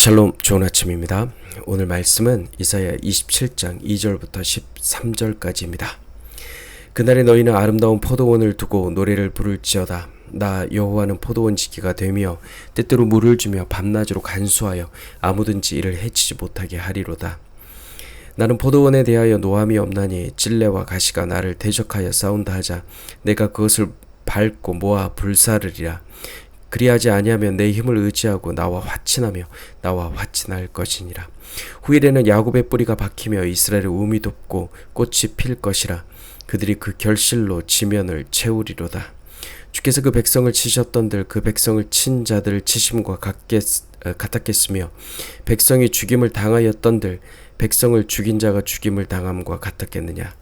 샬롬, 좋은 아침입니다. 오늘 말씀은 이사야 27장 2절부터 13절까지입니다. 그날에 너희는 아름다운 포도원을 두고 노래를 부를지어다. 나 여호와는 포도원 지기가 되며 때때로 물을 주며 밤낮으로 간수하여 아무든지 이를 해치지 못하게 하리로다. 나는 포도원에 대하여 노함이 없나니 찔레와 가시가 나를 대적하여 싸운다 하자 내가 그것을 밟고 모아 불사르리라. 그리하지 아니하면 내 힘을 의지하고 나와 화친하며 나와 화친할 것이니라. 후일에는 야곱의 뿌리가 박히며 이스라엘의 움이 돋고 꽃이 필 것이라. 그들이 그 결실로 지면을 채우리로다. 주께서 그 백성을 치셨던들 그 백성을 친 자들 치심과 같았겠으며 백성이 죽임을 당하였던들 백성을 죽인 자가 죽임을 당함과 같았겠느냐.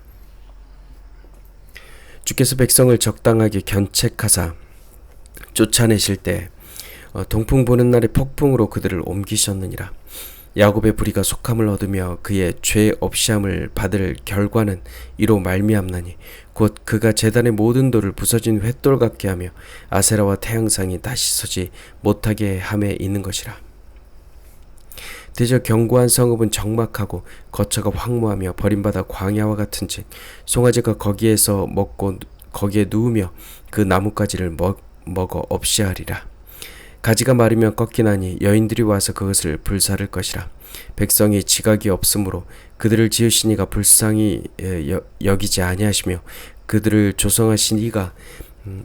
주께서 백성을 적당하게 견책하사 쫓아내실 때 동풍 부는 날의 폭풍으로 그들을 옮기셨느니라. 야곱의 불의가 속함을 얻으며 그의 죄 없이함을 받을 결과는 이로 말미암나니 곧 그가 제단의 모든 돌을 부서진 횃돌 같게 하며 아세라와 태양상이 다시 서지 못하게 함에 있는 것이라. 대저 견고한 성읍은 적막하고 거처가 황무하며 버림받아 광야와 같은즉 송아지가 거기에서 먹고 거기에 누우며 그 나뭇가지를 먹어 없이 하리라. 가지가 마르면 꺾이나니 여인들이 와서 그것을 불사를 것이라. 백성이 지각이 없으므로 그들을 지으신 이가 불쌍히 여기지 아니하시며 그들을 조성하신 이가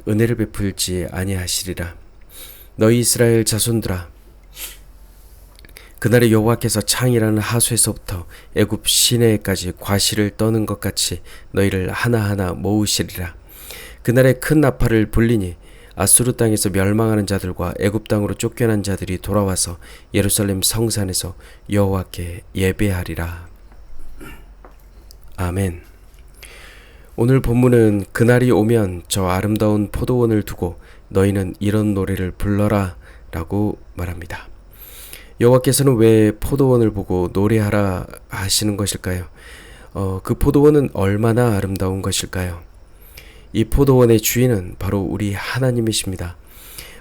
은혜를 베풀지 아니하시리라. 너희 이스라엘 자손들아, 그날에 여호와께서 창이라는 하수에서부터 애굽 시내에까지 과실을 떠는 것 같이 너희를 하나하나 모으시리라. 그날에 큰 나팔을 불리니 아수르 땅에서 멸망하는 자들과 애굽 땅으로 쫓겨난 자들이 돌아와서 예루살렘 성산에서 여호와께 예배하리라. 아멘. 오늘 본문은 그날이 오면 저 아름다운 포도원을 두고 너희는 이런 노래를 불러라 라고 말합니다. 여호와께서는 왜 포도원을 보고 노래하라 하시는 것일까요? 그 포도원은 얼마나 아름다운 것일까요? 이 포도원의 주인은 바로 우리 하나님이십니다.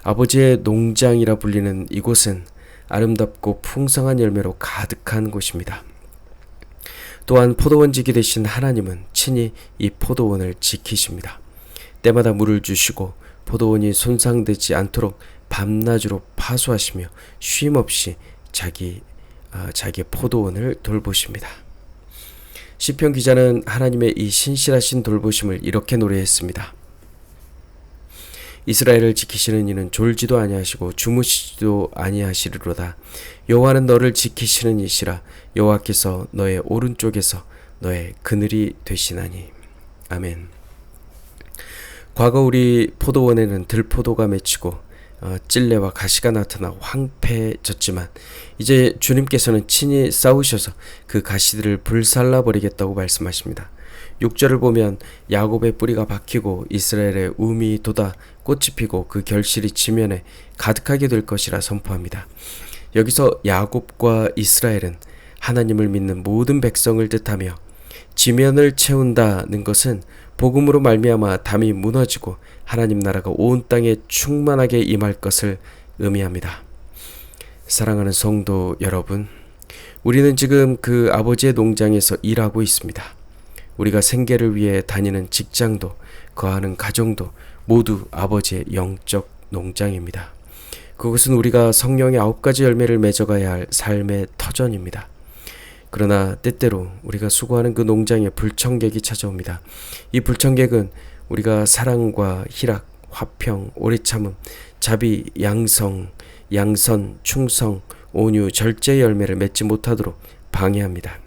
아버지의 농장이라 불리는 이곳은 아름답고 풍성한 열매로 가득한 곳입니다. 또한 포도원지기 되신 하나님은 친히 이 포도원을 지키십니다. 때마다 물을 주시고 포도원이 손상되지 않도록 밤낮으로 파수하시며 쉼없이 자기의 포도원을 돌보십니다. 시편 기자는 하나님의 이 신실하신 돌보심을 이렇게 노래했습니다. 이스라엘을 지키시는 이는 졸지도 아니하시고 주무시지도 아니하시리로다. 여호와는 너를 지키시는 이시라. 여호와께서 너의 오른쪽에서 너의 그늘이 되시나니. 아멘. 과거 우리 포도원에는 들포도가 맺히고 찔레와 가시가 나타나 황폐해졌지만 이제 주님께서는 친히 싸우셔서 그 가시들을 불살라 버리겠다고 말씀하십니다. 6절을 보면 야곱의 뿌리가 박히고 이스라엘의 움이 돋아 꽃이 피고 그 결실이 지면에 가득하게 될 것이라 선포합니다. 여기서 야곱과 이스라엘은 하나님을 믿는 모든 백성을 뜻하며 지면을 채운다는 것은 복음으로 말미암아 담이 무너지고 하나님 나라가 온 땅에 충만하게 임할 것을 의미합니다. 사랑하는 성도 여러분, 우리는 지금 그 아버지의 농장에서 일하고 있습니다. 우리가 생계를 위해 다니는 직장도 거하는 가정도 모두 아버지의 영적 농장입니다. 그것은 우리가 성령의 9가지 열매를 맺어가야 할 삶의 터전입니다. 그러나 때때로 우리가 수고하는 그 농장에 불청객이 찾아옵니다. 이 불청객은 우리가 사랑과 희락, 화평, 오래 참음, 자비, 양선, 충성, 온유, 절제의 열매를 맺지 못하도록 방해합니다.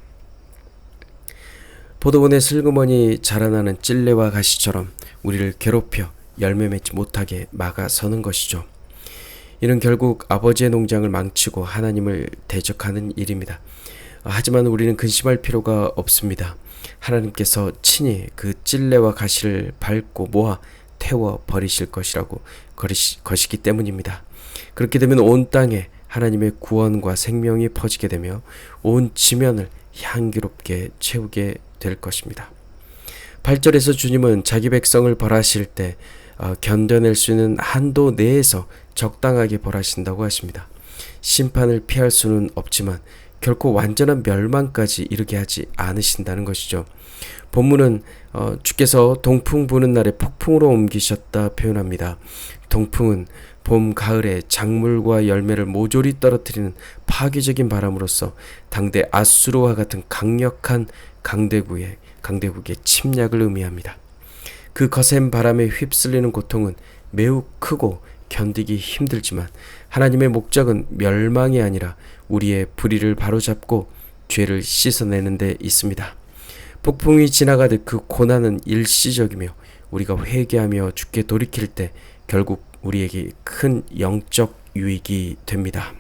포도원에 슬그머니 자라나는 찔레와 가시처럼 우리를 괴롭혀 열매 맺지 못하게 막아서는 것이죠. 이는 결국 아버지의 농장을 망치고 하나님을 대적하는 일입니다. 하지만 우리는 근심할 필요가 없습니다. 하나님께서 친히 그 찔레와 가시를 밟고 모아 태워 버리실 것이라고 것이기 때문입니다. 그렇게 되면 온 땅에 하나님의 구원과 생명이 퍼지게 되며 온 지면을 향기롭게 채우게 될 것입니다. 8절에서 주님은 자기 백성을 벌하실 때 견뎌낼 수 있는 한도 내에서 적당하게 벌하신다고 하십니다. 심판을 피할 수는 없지만 결코 완전한 멸망까지 이르게 하지 않으신다는 것이죠. 본문은 주께서 동풍 부는 날에 폭풍으로 옮기셨다 표현합니다. 동풍은 봄, 가을에 작물과 열매를 모조리 떨어뜨리는 파괴적인 바람으로서 당대 아수르와 같은 강력한 강대국의 침략을 의미합니다. 그 거센 바람에 휩쓸리는 고통은 매우 크고 견디기 힘들지만 하나님의 목적은 멸망이 아니라 우리의 불의를 바로잡고 죄를 씻어내는 데 있습니다. 폭풍이 지나가듯 그 고난은 일시적이며 우리가 회개하며 주께 돌이킬 때 결국 우리에게 큰 영적 유익이 됩니다.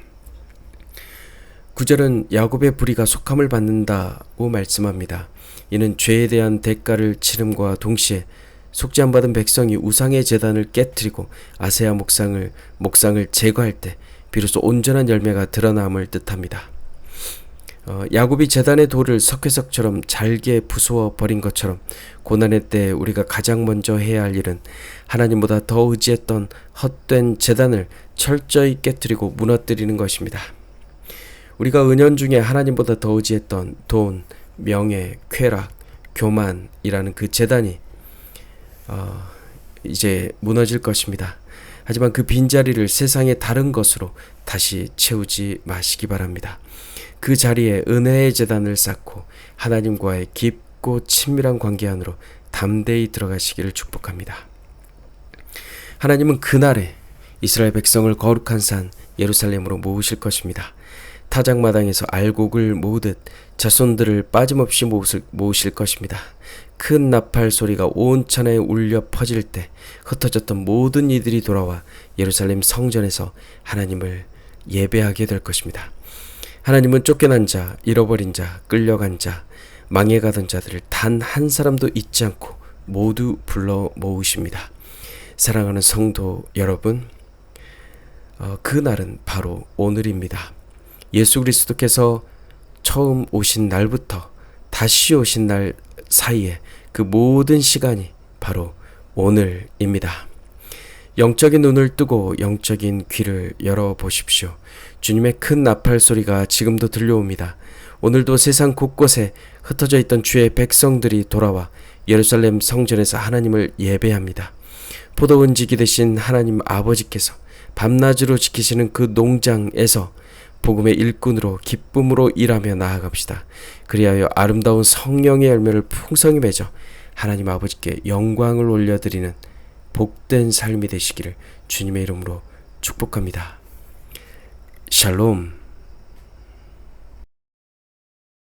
9절은 야곱의 불의가 속함을 받는다고 말씀합니다. 이는 죄에 대한 대가를 치름과 동시에 속죄 안 받은 백성이 우상의 제단을 깨뜨리고 아세야 목상을 제거할 때 비로소 온전한 열매가 드러남을 뜻합니다. 야곱이 제단의 돌을 석회석처럼 잘게 부수어 버린 것처럼 고난의 때 우리가 가장 먼저 해야 할 일은 하나님보다 더 의지했던 헛된 제단을 철저히 깨뜨리고 무너뜨리는 것입니다. 우리가 은연중에 하나님보다 더 의지했던 돈, 명예, 쾌락, 교만이라는 그 제단이 이제 무너질 것입니다. 하지만 그 빈자리를 세상의 다른 것으로 다시 채우지 마시기 바랍니다. 그 자리에 은혜의 제단을 쌓고 하나님과의 깊고 친밀한 관계 안으로 담대히 들어가시기를 축복합니다. 하나님은 그날에 이스라엘 백성을 거룩한 산 예루살렘으로 모으실 것입니다. 타작마당에서 알곡을 모으듯 자손들을 빠짐없이 모으실 것입니다. 큰 나팔 소리가 온 천하에 울려 퍼질 때 흩어졌던 모든 이들이 돌아와 예루살렘 성전에서 하나님을 예배하게 될 것입니다. 하나님은 쫓겨난 자, 잃어버린 자, 끌려간 자, 망해가던 자들을 단 한 사람도 잊지 않고 모두 불러 모으십니다. 사랑하는 성도 여러분, 그 날은 바로 오늘입니다. 예수 그리스도께서 처음 오신 날부터 다시 오신 날 사이에 그 모든 시간이 바로 오늘입니다. 영적인 눈을 뜨고 영적인 귀를 열어보십시오. 주님의 큰 나팔 소리가 지금도 들려옵니다. 오늘도 세상 곳곳에 흩어져 있던 주의 백성들이 돌아와 예루살렘 성전에서 하나님을 예배합니다. 포도원지기 되신 하나님 아버지께서 밤낮으로 지키시는 그 농장에서 복음의 일꾼으로 기쁨으로 일하며 나아갑시다. 그리하여 아름다운 성령의 열매를 풍성히 맺어 하나님 아버지께 영광을 올려드리는 복된 삶이 되시기를 주님의 이름으로 축복합니다. 샬롬.